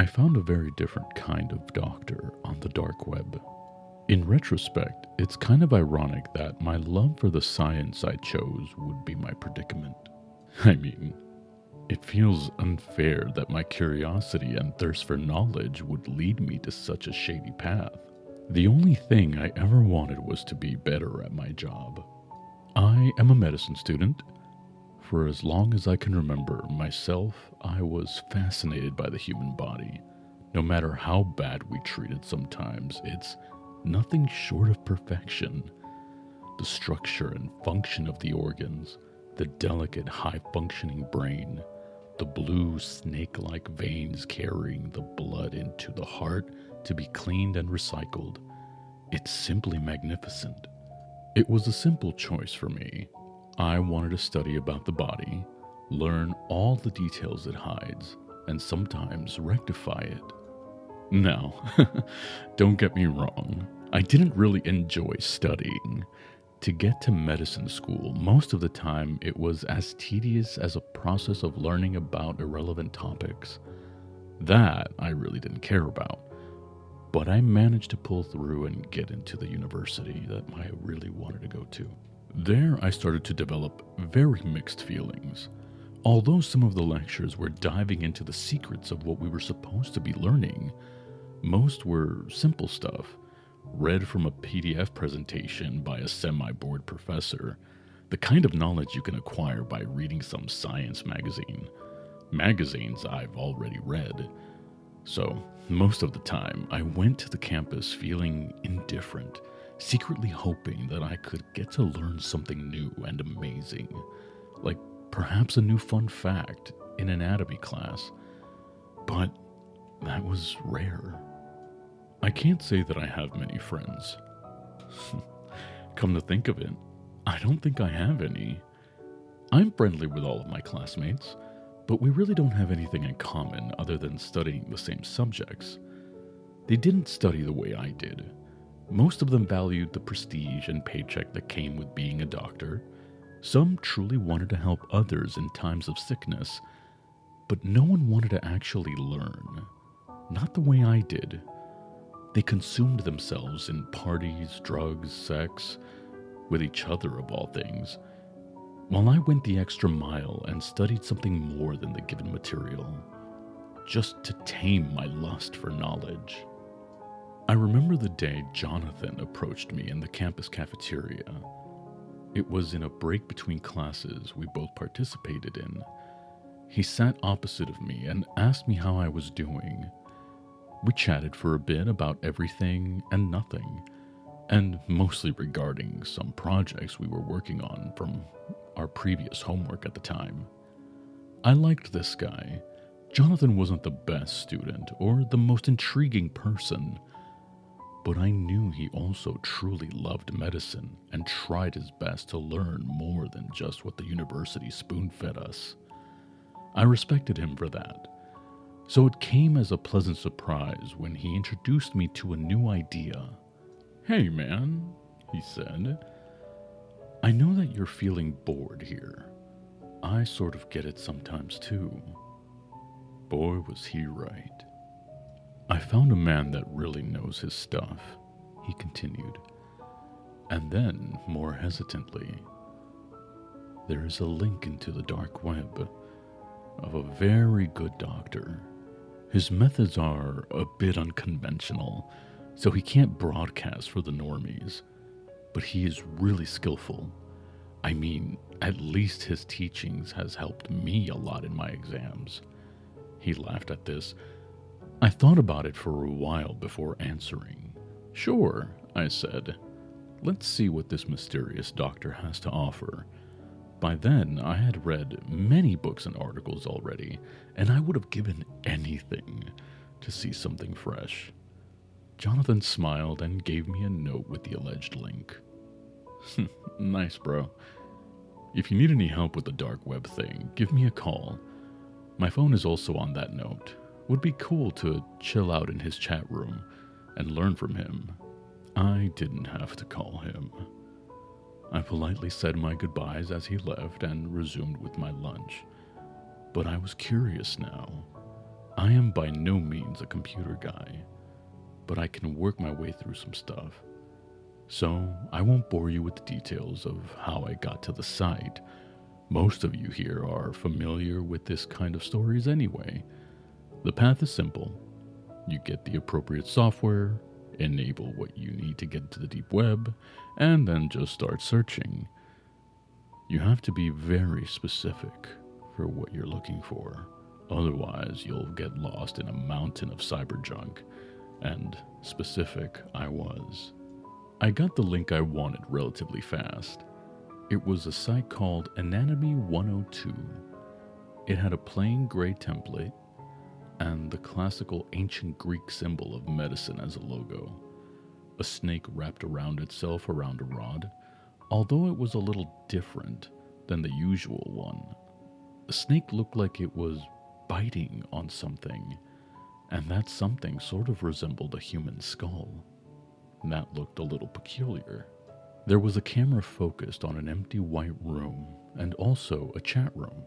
I found a very different kind of doctor on the dark web. In retrospect, it's kind of ironic that my love for the science I chose would be my predicament. I mean, it feels unfair that my curiosity and thirst for knowledge would lead me to such a shady path. The only thing I ever wanted was to be better at my job. I am a medicine student. For as long as I can remember myself, I was fascinated by the human body. No matter how bad we treat it sometimes, it's nothing short of perfection. The structure and function of the organs, the delicate high-functioning brain, the blue snake-like veins carrying the blood into the heart to be cleaned and recycled. It's simply magnificent. It was a simple choice for me. I wanted to study about the body, learn all the details it hides, and sometimes rectify it. Now, don't get me wrong, I didn't really enjoy studying. To get to medicine school, most of the time it was as tedious as a process of learning about irrelevant topics. That I really didn't care about. But I managed to pull through and get into the university that I really wanted to go to. There I started to develop very mixed feelings. Although some of the lectures were diving into the secrets of what we were supposed to be learning, most were simple stuff, read from a PDF presentation by a semi-bored professor, the kind of knowledge you can acquire by reading some science magazine. Magazines I've already read. So, most of the time, I went to the campus feeling indifferent, secretly hoping that I could get to learn something new and amazing, like perhaps a new fun fact in anatomy class. But that was rare. I can't say that I have many friends. Come to think of it, I don't think I have any. I'm friendly with all of my classmates, but we really don't have anything in common other than studying the same subjects. They didn't study the way I did. Most of them valued the prestige and paycheck that came with being a doctor. Some truly wanted to help others in times of sickness, but no one wanted to actually learn. Not the way I did. They consumed themselves in parties, drugs, sex, with each other of all things, while I went the extra mile and studied something more than the given material, just to tame my lust for knowledge. I remember the day Jonathan approached me in the campus cafeteria. It was in a break between classes we both participated in. He sat opposite of me and asked me how I was doing. We chatted for a bit about everything and nothing, and mostly regarding some projects we were working on from our previous homework at the time. I liked this guy. Jonathan wasn't the best student or the most intriguing person, but I knew he also truly loved medicine and tried his best to learn more than just what the university spoon-fed us. I respected him for that. So it came as a pleasant surprise when he introduced me to a new idea. "Hey man," he said, "I know that you're feeling bored here. I sort of get it sometimes too." Boy, was he right. "I found a man that really knows his stuff," he continued. And then, more hesitantly, "There is a link into the dark web of a very good doctor. His methods are a bit unconventional, so he can't broadcast for the normies, but he is really skillful. I mean, at least his teachings has helped me a lot in my exams." He laughed at this. I thought about it for a while before answering. "Sure," I said. "Let's see what this mysterious doctor has to offer." By then, I had read many books and articles already, and I would have given anything to see something fresh. Jonathan smiled and gave me a note with the alleged link. "Nice, bro. If you need any help with the dark web thing, give me a call. My phone is also on that note. Would be cool to chill out in his chat room and learn from him." I didn't have to call him. I politely said my goodbyes as he left and resumed with my lunch. But I was curious now. I am by no means a computer guy, but I can work my way through some stuff. So I won't bore you with the details of how I got to the site. Most of you here are familiar with this kind of stories anyway. The path is simple. You get the appropriate software, enable what you need to get into the deep web, and then just start searching. You have to be very specific for what you're looking for. Otherwise, you'll get lost in a mountain of cyber junk. And specific I was. I got the link I wanted relatively fast. It was a site called Anatomy 102. It had a plain gray template and the classical ancient Greek symbol of medicine as a logo. A snake wrapped around itself around a rod, although it was a little different than the usual one. The snake looked like it was biting on something, and that something sort of resembled a human skull. That looked a little peculiar. There was a camera focused on an empty white room and also a chat room.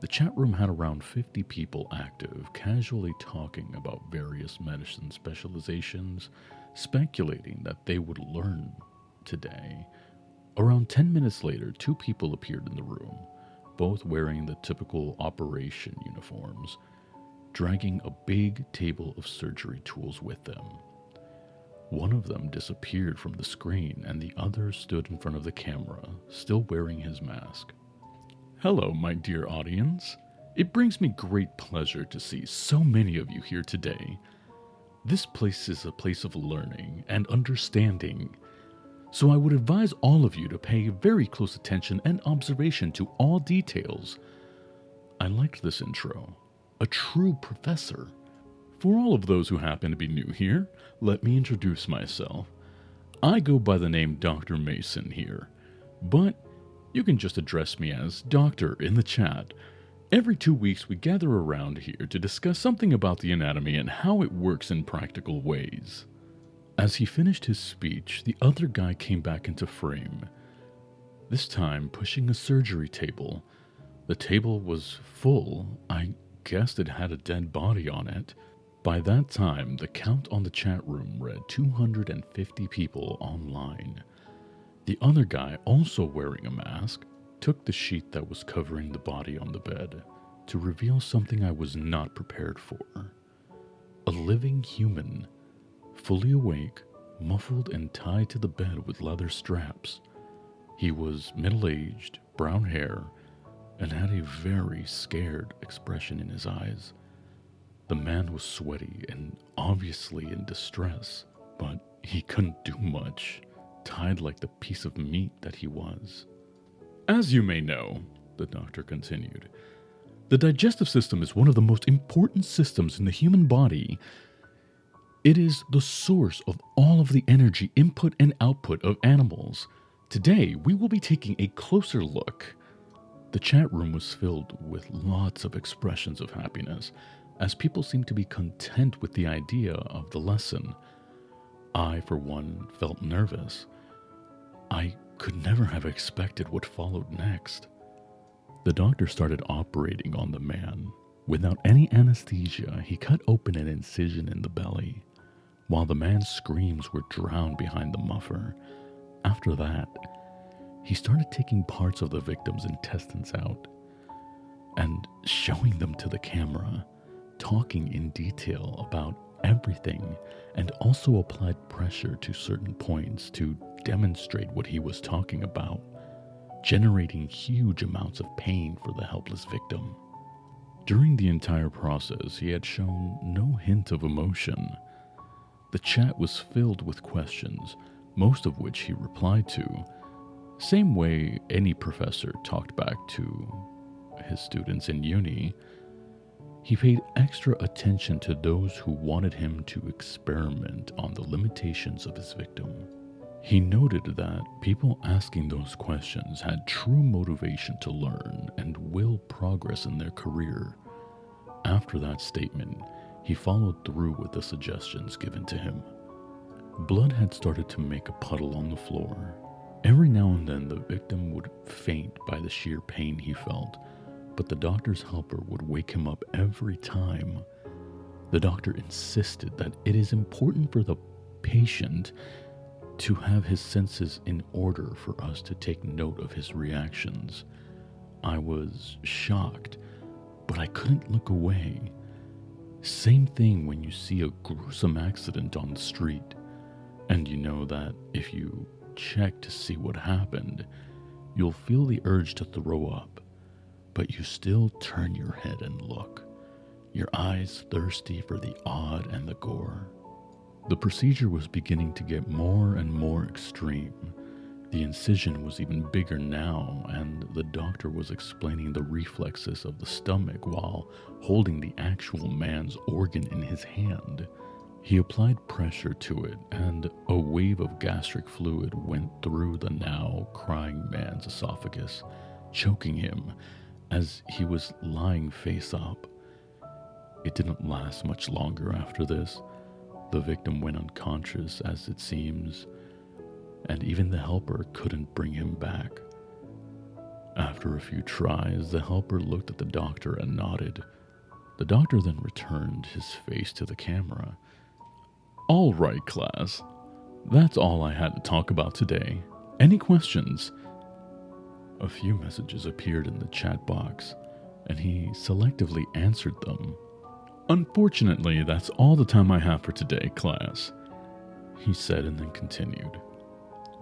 The chat room had around 50 people active, casually talking about various medicine specializations, speculating that they would learn today. Around 10 minutes later, 2 people appeared in the room, both wearing the typical operation uniforms, dragging a big table of surgery tools with them. One of them disappeared from the screen and the other stood in front of the camera, still wearing his mask. Hello, my dear audience. It brings me great pleasure to see so many of you here today. This place is a place of learning and understanding, so I would advise all of you to pay very close attention and observation to all details. I liked this intro. A true professor. For all of those who happen to be new here, let me introduce myself. I go by the name Dr. Mason here, but you can just address me as Doctor in the chat. Every 2 weeks we gather around here to discuss something about the anatomy and how it works in practical ways. As he finished his speech, the other guy came back into frame, this time pushing a surgery table. The table was full. I guessed it had a dead body on it. By that time, the count on the chat room read 250 people online. The other guy, also wearing a mask, took the sheet that was covering the body on the bed to reveal something I was not prepared for. A living human, fully awake, muffled and tied to the bed with leather straps. He was middle-aged, brown hair, and had a very scared expression in his eyes. The man was sweaty and obviously in distress, but he couldn't do much, tied like the piece of meat that he was. As you may know, the doctor continued, the digestive system is one of the most important systems in the human body. It is the source of all of the energy input and output of animals. Today, we will be taking a closer look. The chat room was filled with lots of expressions of happiness, as people seemed to be content with the idea of the lesson. I, for one, felt nervous. I could never have expected what followed next. The doctor started operating on the man. Without any anesthesia, he cut open an incision in the belly, while the man's screams were drowned behind the muffler. After that, he started taking parts of the victim's intestines out and showing them to the camera, talking in detail about everything, and also applied pressure to certain points to demonstrate what he was talking about, generating huge amounts of pain for the helpless victim. During the entire process, he had shown no hint of emotion. The chat was filled with questions, most of which he replied to, same way any professor talked back to his students in uni. He paid extra attention to those who wanted him to experiment on the limitations of his victim. He noted that people asking those questions had true motivation to learn and will progress in their career. After that statement, he followed through with the suggestions given to him. Blood had started to make a puddle on the floor. Every now and then the victim would faint by the sheer pain he felt, but the doctor's helper would wake him up every time. The doctor insisted that it is important for the patient to have his senses in order for us to take note of his reactions. I was shocked, but I couldn't look away. Same thing when you see a gruesome accident on the street, and you know that if you check to see what happened, you'll feel the urge to throw up, but you still turn your head and look, your eyes thirsty for the odd and the gore. The procedure was beginning to get more and more extreme. The incision was even bigger now, and the doctor was explaining the reflexes of the stomach while holding the actual man's organ in his hand. He applied pressure to it, and a wave of gastric fluid went through the now crying man's esophagus, choking him as he was lying face up. It didn't last much longer after this. The victim went unconscious, as it seems, and even the helper couldn't bring him back. After a few tries, the helper looked at the doctor and nodded. The doctor then returned his face to the camera. "All right, class. That's all I had to talk about today. Any questions?" A few messages appeared in the chat box, and he selectively answered them. "Unfortunately, that's all the time I have for today, class," he said, and then continued.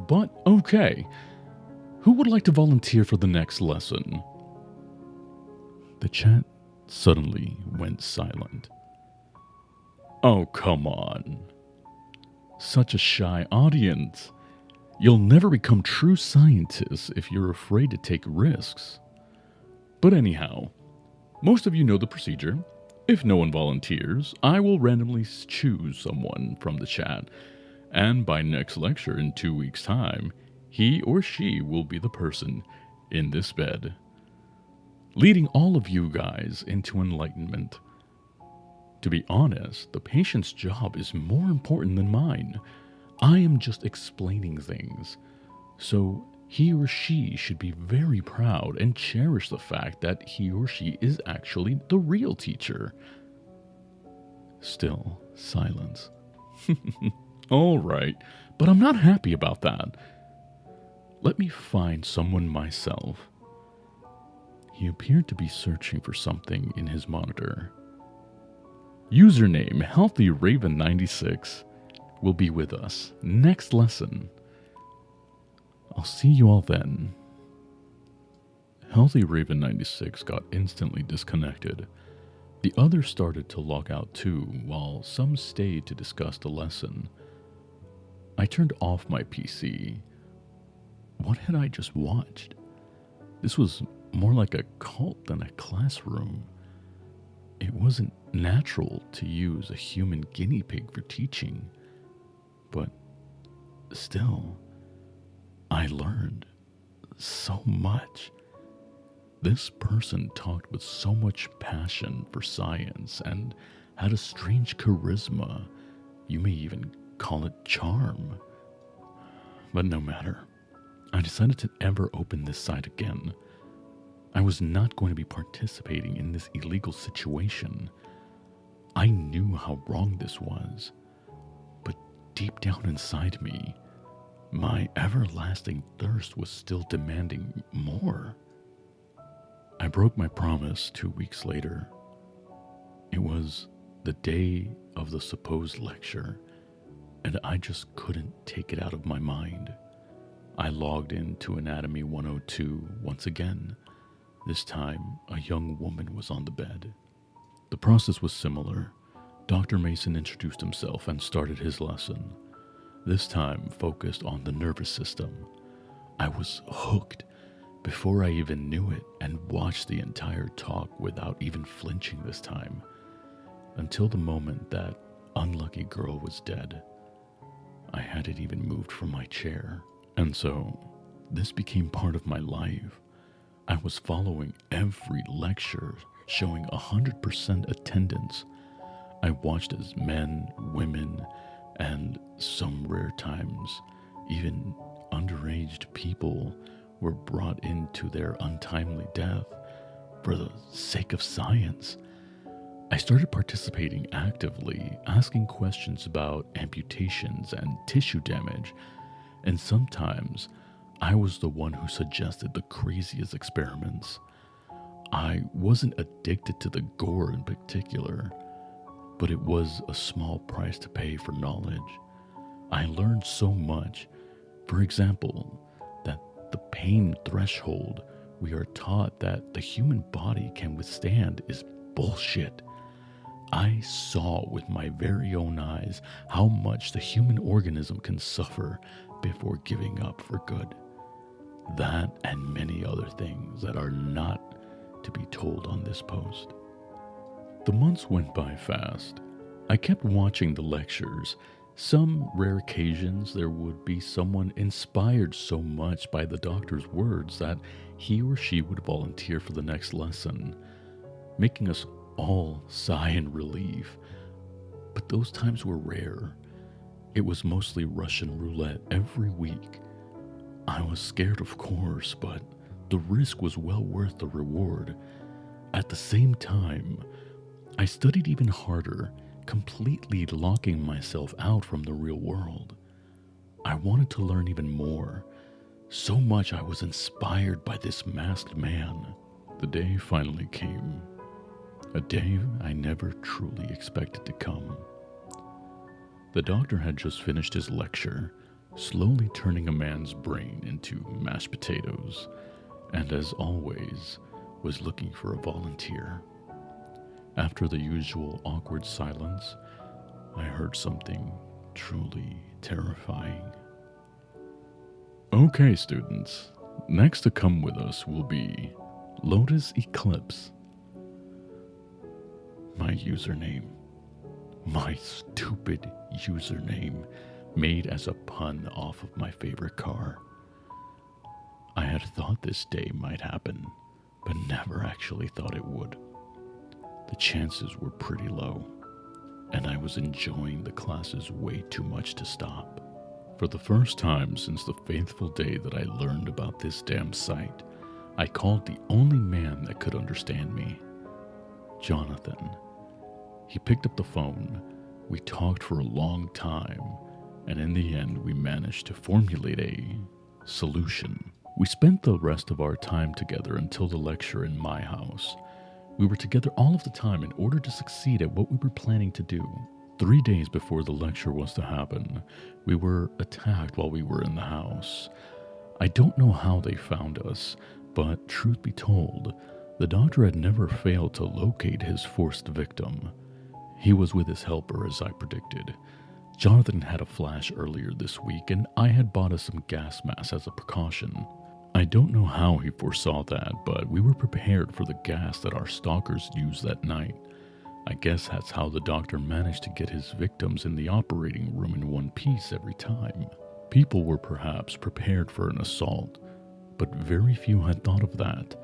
"But okay, who would like to volunteer for the next lesson?" The chat suddenly went silent. "Oh, come on. Such a shy audience. You'll never become true scientists if you're afraid to take risks. But anyhow, most of you know the procedure. If no one volunteers, I will randomly choose someone from the chat, and by next lecture in 2 weeks' time, he or she will be the person in this bed, leading all of you guys into enlightenment. To be honest, the patient's job is more important than mine. I am just explaining things, so he or she should be very proud and cherish the fact that he or she is actually the real teacher." Still silence. "All right, but I'm not happy about that. Let me find someone myself." He appeared to be searching for something in his monitor. "Username HealthyRaven96 will be with us next lesson. I'll see you all then." Healthy Raven 96 got instantly disconnected. The others started to log out too, while some stayed to discuss the lesson. I turned off my PC. What had I just watched? This was more like a cult than a classroom. It wasn't natural to use a human guinea pig for teaching, but still, I learned so much. This person talked with so much passion for science and had a strange charisma. You may even call it charm. But no matter. I decided to never open this site again. I was not going to be participating in this illegal situation. I knew how wrong this was, but deep down inside me, my everlasting thirst was still demanding more. I broke my promise 2 weeks later. It was the day of the supposed lecture, and I just couldn't take it out of my mind. I logged into Anatomy 102 once again. This time, a young woman was on the bed. The process was similar. Dr. Mason introduced himself and started his lesson. This time focused on the nervous system. I was hooked before I even knew it and watched the entire talk without even flinching this time, until the moment that unlucky girl was dead. I hadn't even moved from my chair, and so this became part of my life. I was following every lecture, showing 100% attendance. I watched as men, women, and some rare times, even underage people were brought into their untimely death for the sake of science. I started participating actively, asking questions about amputations and tissue damage, and sometimes I was the one who suggested the craziest experiments. I wasn't addicted to the gore in particular, but it was a small price to pay for knowledge. I learned so much. For example, that the pain threshold we are taught that the human body can withstand is bullshit. I saw with my very own eyes how much the human organism can suffer before giving up for good. That and many other things that are not to be told on this post. The months went by fast. I kept watching the lectures. Some rare occasions there would be someone inspired so much by the doctor's words that he or she would volunteer for the next lesson, making us all sigh in relief. But those times were rare. It was mostly Russian roulette every week. I was scared, of course, but the risk was well worth the reward. At the same time, I studied even harder, completely locking myself out from the real world. I wanted to learn even more. So much I was inspired by this masked man. The day finally came. A day I never truly expected to come. The doctor had just finished his lecture, slowly turning a man's brain into mashed potatoes, and as always, was looking for a volunteer. After the usual awkward silence, I heard something truly terrifying. Okay, students, next to come with us will be Lotus Eclipse. My username. My stupid username, made as a pun off of my favorite car. I had thought this day might happen, but never actually thought it would. The chances were pretty low, and I was enjoying the classes way too much to stop. For the first time since the fateful day that I learned about this damn site, I called the only man that could understand me, Jonathan. He picked up the phone. We talked for a long time, and in the end we managed to formulate a solution. We spent the rest of our time together until the lecture in my house. We were together all of the time in order to succeed at what we were planning to do. 3 days before the lecture was to happen, we were attacked while we were in the house. I don't know how they found us, but truth be told, the doctor had never failed to locate his forced victim. He was with his helper, as I predicted. Jonathan had a flash earlier this week, and I had bought us some gas masks as a precaution. I don't know how he foresaw that, but we were prepared for the gas that our stalkers used that night. I guess that's how the doctor managed to get his victims in the operating room in one piece every time. People were perhaps prepared for an assault, but very few had thought of that.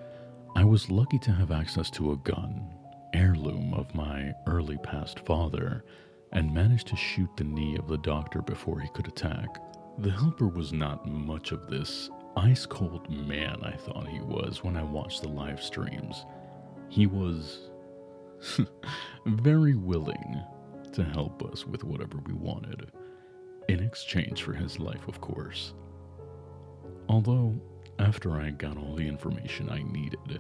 I was lucky to have access to a gun, heirloom of my early past father, and managed to shoot the knee of the doctor before he could attack. The helper was not much of this ice-cold man I thought he was when I watched the live streams. He was very willing to help us with whatever we wanted, in exchange for his life, of course. Although, after I got all the information I needed,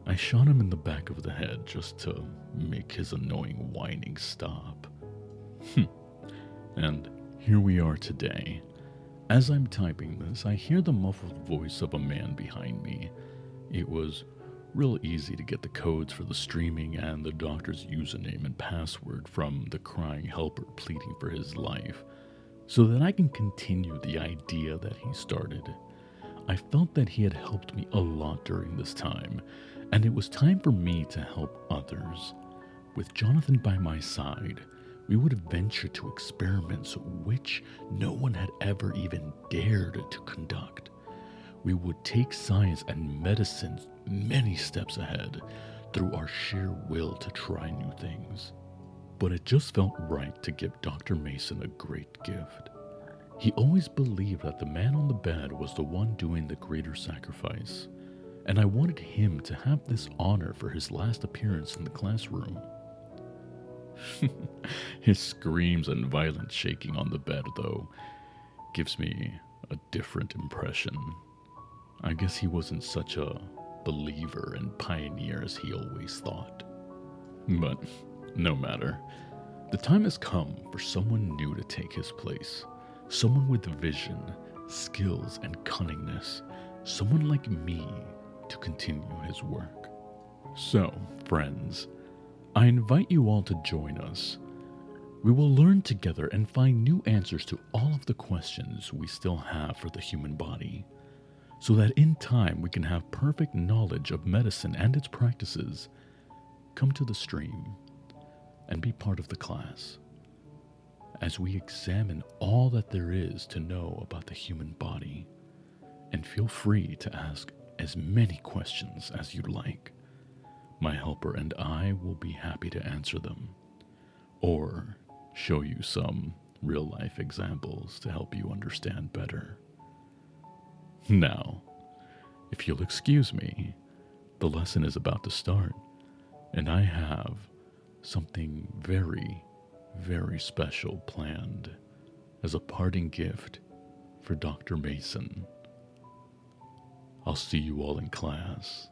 I shot him in the back of the head just to make his annoying whining stop. And here we are today. As I'm typing this, I hear the muffled voice of a man behind me. It was real easy to get the codes for the streaming and the doctor's username and password from the crying helper pleading for his life, so that I can continue the idea that he started. I felt that he had helped me a lot during this time, and it was time for me to help others. With Jonathan by my side, we would venture to experiments which no one had ever even dared to conduct. We would take science and medicine many steps ahead through our sheer will to try new things. But it just felt right to give Dr. Mason a great gift. He always believed that the man on the bed was the one doing the greater sacrifice, and I wanted him to have this honor for his last appearance in the classroom. His screams and violent shaking on the bed, though, gives me a different impression. I guess he wasn't such a believer and pioneer as he always thought. But no matter. The time has come for someone new to take his place. Someone with vision, skills, and cunningness. Someone like me to continue his work. So, friends, I invite you all to join us. We will learn together and find new answers to all of the questions we still have for the human body, so that in time we can have perfect knowledge of medicine and its practices. Come to the stream and be part of the class as we examine all that there is to know about the human body, and feel free to ask as many questions as you'd like. My helper and I will be happy to answer them, or show you some real-life examples to help you understand better. Now, if you'll excuse me, the lesson is about to start, and I have something very, very special planned as a parting gift for Dr. Mason. I'll see you all in class.